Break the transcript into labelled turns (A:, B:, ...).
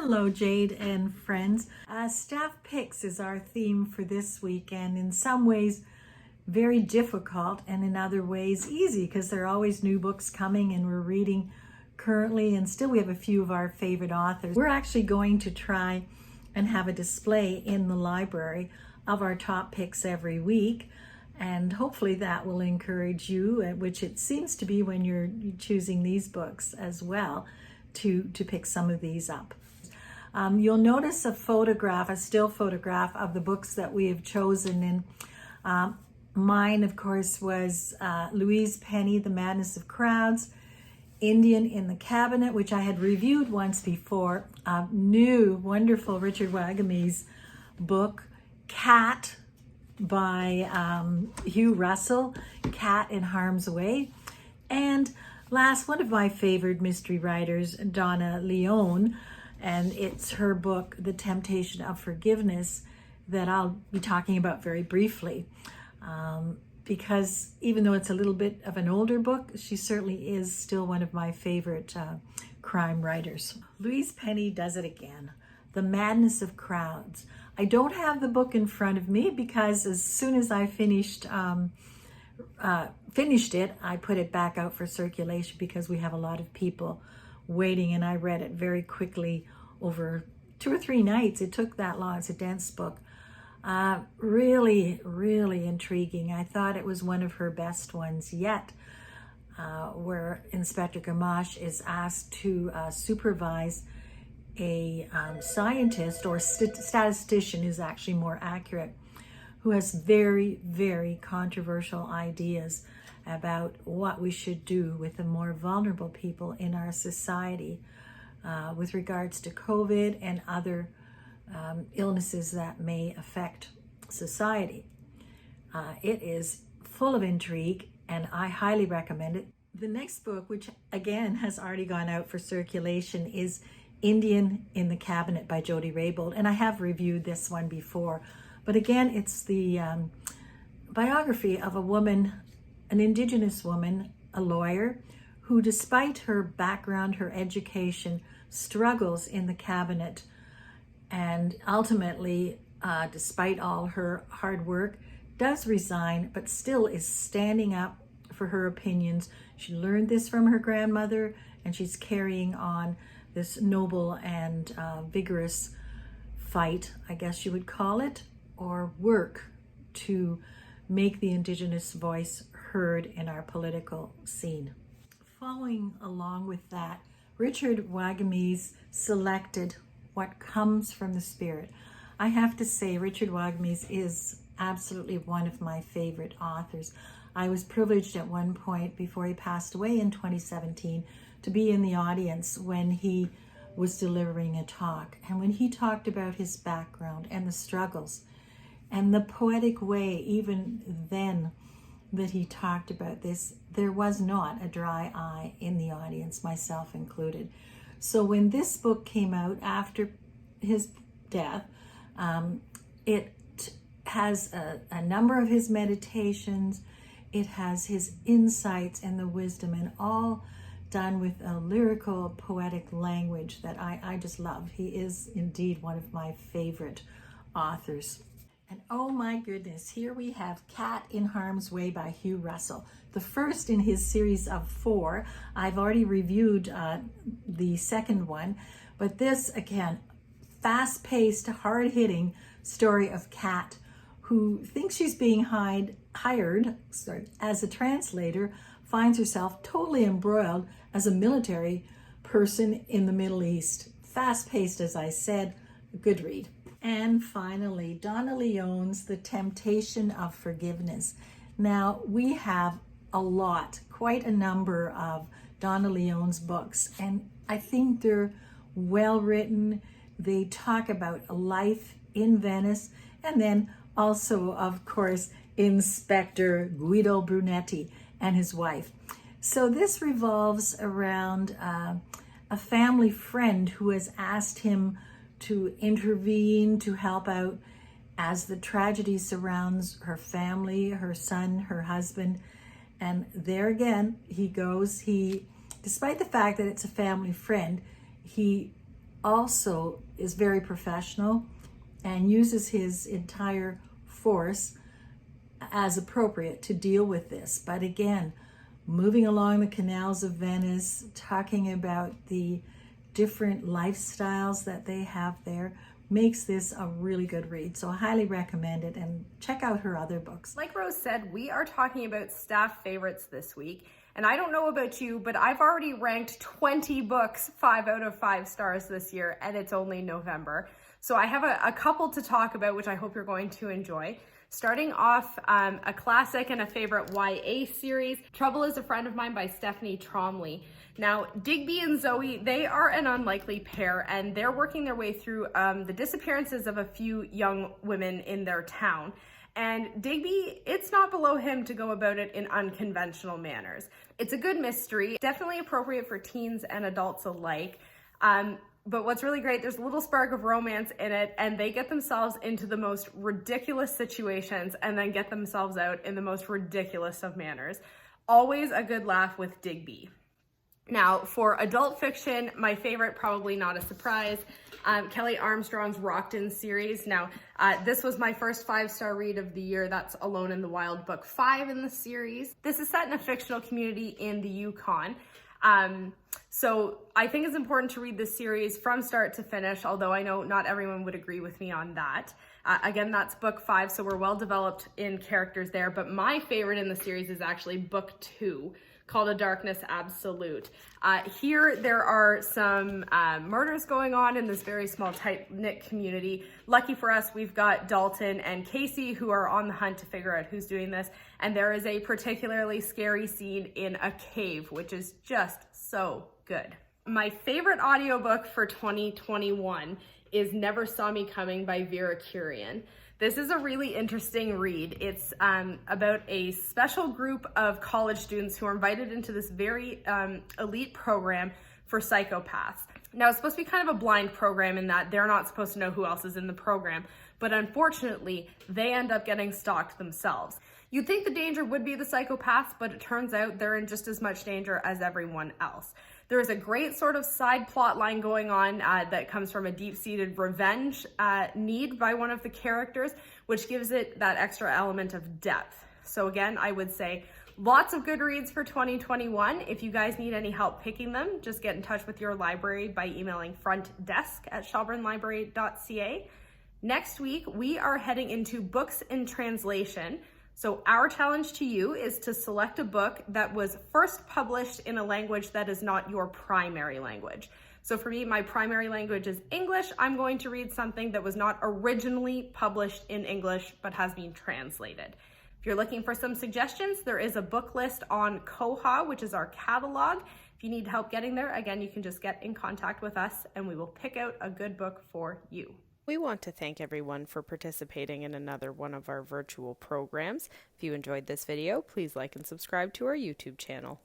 A: Hello, Jade and friends. Staff picks is our theme for this week, and in some ways very difficult, and in other ways easy, because there are always new books coming and we're reading currently, and still we have a few of our favorite authors. We're actually going to try and have a display in the library of our top picks every week, and hopefully that will encourage you, which it seems to be when you're choosing these books as well, to pick some of these up. You'll notice a still photograph of the books that we have chosen. And mine, of course, was Louise Penny, The Madness of Crowds, Indian in the Cabinet, which I had reviewed once before, a new, wonderful Richard Wagnese book, Cat by Hugh Russell, Cat in Harm's Way. And last, one of my favorite mystery writers, Donna Leone, and it's her book, The Temptation of Forgiveness, that I'll be talking about very briefly. Because even though it's a little bit of an older book, she certainly is still one of my favorite crime writers. Louise Penny does it again. The Madness of Crowds. I don't have the book in front of me because as soon as I finished it, I put it back out for circulation because we have a lot of people waiting, and I read it very quickly over 2 or 3 nights. It took that long. It's a dense book. Really, really intriguing. I thought it was one of her best ones yet, where Inspector Gamache is asked to supervise a scientist, or statistician is actually more accurate, who has very, very controversial ideas about what we should do with the more vulnerable people in our society with regards to COVID and other illnesses that may affect society. It is full of intrigue, and I highly recommend it. The next book, which again has already gone out for circulation, is Indian in the Cabinet by Jodi Raybould, and I have reviewed this one before. But again, it's the biography of a woman, an Indigenous woman, a lawyer, who despite her background, her education, struggles in the cabinet, and ultimately, despite all her hard work, does resign, but still is standing up for her opinions. She learned this from her grandmother, and she's carrying on this noble and vigorous fight, I guess you would call it, or work to make the Indigenous voice heard in our political scene. Following along with that, Richard Wagnese selected What Comes from the Spirit. I have to say, Richard Wagnese is absolutely one of my favorite authors. I was privileged at one point, before he passed away in 2017, to be in the audience when he was delivering a talk. And when he talked about his background and the struggles and the poetic way, even then, that he talked about this, there was not a dry eye in the audience, myself included. So when this book came out after his death, it has a number of his meditations, it has his insights and the wisdom, and all done with a lyrical, poetic language that I just love. He is indeed one of my favorite authors. And oh my goodness, here we have Cat in Harm's Way by Hugh Russell, the first in his series of 4. I've already reviewed the second one, but this, again, fast-paced, hard-hitting story of Cat, who thinks she's being hired as a translator, finds herself totally embroiled as a military person in the Middle East. Fast-paced, as I said, a good read. And finally, Donna Leone's The Temptation of Forgiveness. Now, we have quite a number of Donna Leone's books, and I think they're well written. They talk about life in Venice, and then also, of course, Inspector Guido Brunetti and his wife. So this revolves around a family friend who has asked him to intervene, to help out as the tragedy surrounds her family, her son, her husband. And there again, he goes, despite the fact that it's a family friend, he also is very professional and uses his entire force as appropriate to deal with this. But again, moving along the canals of Venice, talking about the different lifestyles that they have there, makes this a really good read. So I highly recommend it, and check out her other books.
B: Like Rose said, we are talking about staff favorites this week. And I don't know about you, but I've already ranked 20 books 5 out of 5 stars this year, and it's only November. So I have a couple to talk about, which I hope you're going to enjoy. Starting off, a classic and a favorite YA series, Trouble is a Friend of Mine by Stephanie Tromley. Now, Digby and Zoe, they are an unlikely pair, and they're working their way through the disappearances of a few young women in their town. And Digby, it's not below him to go about it in unconventional manners. It's a good mystery, definitely appropriate for teens and adults alike. But what's really great, there's a little spark of romance in it, and they get themselves into the most ridiculous situations and then get themselves out in the most ridiculous of manners. Always a good laugh with Digby. Now, for adult fiction, my favorite, probably not a surprise, Kelly Armstrong's Rockton series. Now, this was my first 5-star read of the year. That's Alone in the Wild, book 5 in the series. This is set in a fictional community in the Yukon. So I think it's important to read this series from start to finish, although I know not everyone would agree with me on that. Again, that's book 5, so we're well developed in characters there, but my favorite in the series is actually book 2, called A Darkness Absolute. Here there are some murders going on in this very small, tight-knit community. Lucky for us, we've got Dalton and Casey who are on the hunt to figure out who's doing this, and there is a particularly scary scene in a cave, which is just so good. My favorite audiobook for 2021 is Never Saw Me Coming by Vera Kurian. This is a really interesting read. It's about a special group of college students who are invited into this very elite program for psychopaths. Now, it's supposed to be kind of a blind program in that they're not supposed to know who else is in the program, but unfortunately, they end up getting stalked themselves. You'd think the danger would be the psychopaths, but it turns out they're in just as much danger as everyone else. There is a great sort of side plot line going on that comes from a deep-seated revenge need by one of the characters, which gives it that extra element of depth. So again, I would say lots of good reads for 2021. If you guys need any help picking them, just get in touch with your library by emailing frontdesk@shelbournelibrary.ca. Next week, we are heading into books in translation. So our challenge to you is to select a book that was first published in a language that is not your primary language. So for me, my primary language is English. I'm going to read something that was not originally published in English, but has been translated. If you're looking for some suggestions, there is a book list on Koha, which is our catalog. If you need help getting there, again, you can just get in contact with us and we will pick out a good book for you.
C: We want to thank everyone for participating in another one of our virtual programs. If you enjoyed this video, please like and subscribe to our YouTube channel.